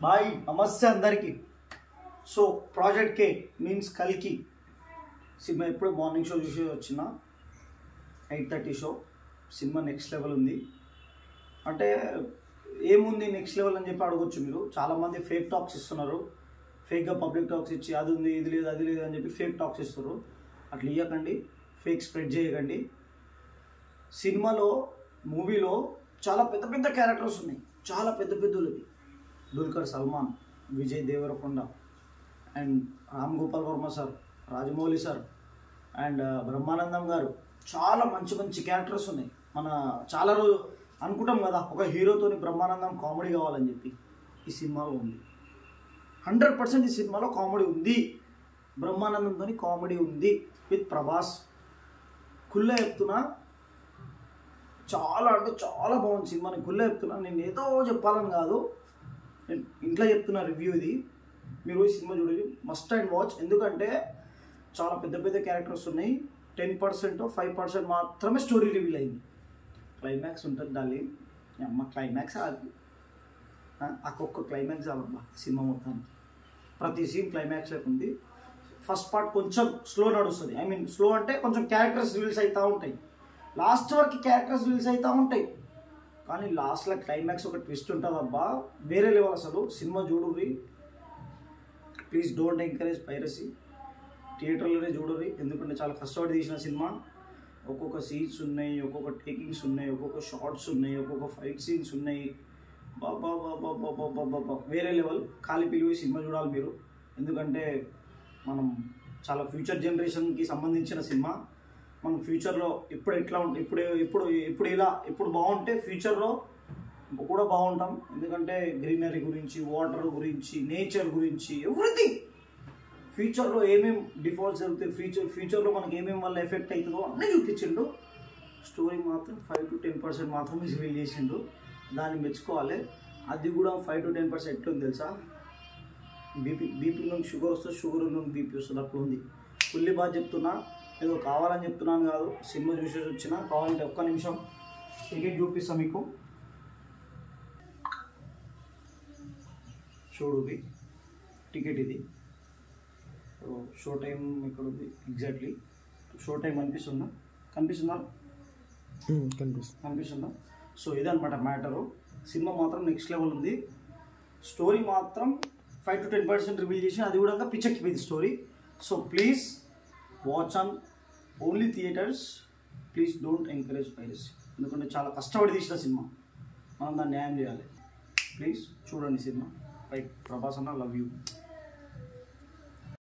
Bye నమస్తే అందరికీ. So project కే means కల్కి సినిమా ఎప్పుడు మార్నింగ్ షో చూసి వచ్చిన 8:30 షో. సినిమా నెక్స్ట్ లెవెల్ ఉంది. అంటే ఏముంది నెక్స్ట్ లెవెల్ అని చెప్పి అడగొచ్చు మీరు. చాలామంది ఫేక్ టాక్స్ ఇస్తున్నారు, ఫేక్గా పబ్లిక్ టాక్స్ ఇచ్చి అది ఉంది ఇది లేదు అది లేదు అని చెప్పి ఫేక్ టాక్స్ ఇస్తున్నారు. అట్లా ఇవ్వకండి, ఫేక్ స్ప్రెడ్ చేయకండి. సినిమాలో మూవీలో చాలా పెద్ద పెద్ద క్యారెక్టర్స్ ఉన్నాయి, చాలా పెద్ద పెద్దవి. Dulquer Salmaan, Vijay Deverakonda and Ram Gopal Varma sir, Rajamouli sir and Brahmanandam గారు, చాలా మంచి మంచి క్యారెక్టర్స్ ఉన్నాయి. మన చాలా రోజు అనుకుంటాం కదా ఒక హీరోతోని బ్రహ్మానందం కామెడీ కావాలని చెప్పి. ఈ సినిమాలో ఉంది 100%. ఈ సినిమాలో కామెడీ ఉంది, బ్రహ్మానందంతో కామెడీ ఉంది విత్ ప్రభాస్. కుళ్ళ చెప్తున్నా, చాలా అంటే చాలా బాగుంది సినిమా. నేను కుళ్ళ చెప్తున్నా, నేను ఏదో చెప్పాలని కాదు, నేను ఇంట్లో చెప్తున్నా రివ్యూ ఇది. మీరు ఈ సినిమా చూడండి, మస్ట్ అండ్ వాచ్. ఎందుకంటే చాలా పెద్ద పెద్ద క్యారెక్టర్స్ ఉన్నాయి. 10% 5% మాత్రమే స్టోరీ రివీల్ అయింది. క్లైమాక్స్ ఉంటుంది డాలి, అమ్మ క్లైమాక్స్ అది ఒక్క క్లైమాక్స్ అవ్వమ్మా సినిమా మొత్తానికి. ప్రతి సీన్ క్లైమాక్స్ ఉంది. ఫస్ట్ పార్ట్ కొంచెం స్లో నడుస్తుంది. ఐ మీన్ స్లో అంటే కొంచెం క్యారెక్టర్స్ రిలీజ్ అవుతూ ఉంటాయి, లాస్ట్ వరకు క్యారెక్టర్స్ రిలీజ్ అవుతూ ఉంటాయి. కానీ లాస్ట్లో క్లైమాక్స్ ఒక ట్విస్ట్ ఉంటుంది అబ్బా, వేరే లెవెల్. అసలు సినిమా చూడుర్రి ప్లీజ్, డోంట్ ఎంకరేజ్ పైరసీ. థియేటర్లోనే చూడుర్రి, ఎందుకంటే చాలా కష్టపడి తీసిన సినిమా. ఒక్కొక్క సీన్స్ ఉన్నాయి, ఒక్కొక్క టేకింగ్స్ ఉన్నాయి, ఒక్కొక్క షార్ట్స్ ఉన్నాయి, ఒక్కొక్క ఫైట్ సీన్స్ ఉన్నాయి. బాబా బాబా బాబా బాబా వేరే లెవెల్. ఖాళీ పిలివి సినిమా చూడాలి మీరు, ఎందుకంటే మనం చాలా ఫ్యూచర్ జనరేషన్కి సంబంధించిన సినిమా. మనం ఫ్యూచర్లో ఇప్పుడు ఎట్లా ఉంటే ఇప్పుడు బాగుంటే ఫ్యూచర్లో కూడా బాగుంటాం. ఎందుకంటే గ్రీనరీ గురించి, వాటర్ గురించి, నేచర్ గురించి, ఎవ్రీథింగ్. ఫ్యూచర్లో ఏమేమి డిఫాల్ట్స్ జరుగుతాయి, ఫ్యూచర్లో మనకి ఏమేమి వల్ల ఎఫెక్ట్ అవుతుందో అన్నీ చూపించిండు. స్టోరీ మాత్రం 5 to 10% మాత్రమే రివీల్ చేసిండు, దాన్ని మెచ్చుకోవాలి. అది కూడా 5 to 10% ఎట్లుంది తెలుసా? బీపీ నుంచి షుగర్ వస్తుంది, షుగర్ నుంచి బీపీ వస్తుంది, అట్లా ఉంది. ఫుల్లీ బాగా చెప్తున్నా, ఏదో కావాలని చెప్తున్నాను కాదు. సినిమా చూసేసి వచ్చినా. కావాలంటే ఒక్క నిమిషం టికెట్ చూపిస్తాను మీకు, చూడుది టికెట్ ఇది. షో టైం ఇక్కడ ఉంది ఎగ్జాక్ట్లీ. షో టైం కనిపిస్తుందా? కనిపిస్తుందా? సో ఇదనమాట మ్యాటరు. సినిమా మాత్రం నెక్స్ట్ లెవెల్ ఉంది. స్టోరీ మాత్రం 5 to 10% రివీల్ చేసి, అది కూడా పిచ్చెక్కిపోయింది story. So please watch on only theatres. Please don't encourage piracy, ఎందుకంటే చాలా కష్టపడి తీసిన సినిమా, మనం దాన్ని న్యాయం చేయాలి. ప్లీజ్ చూడండి సినిమా. రైట్, ప్రభాస్ అన్న, లవ్ యూ.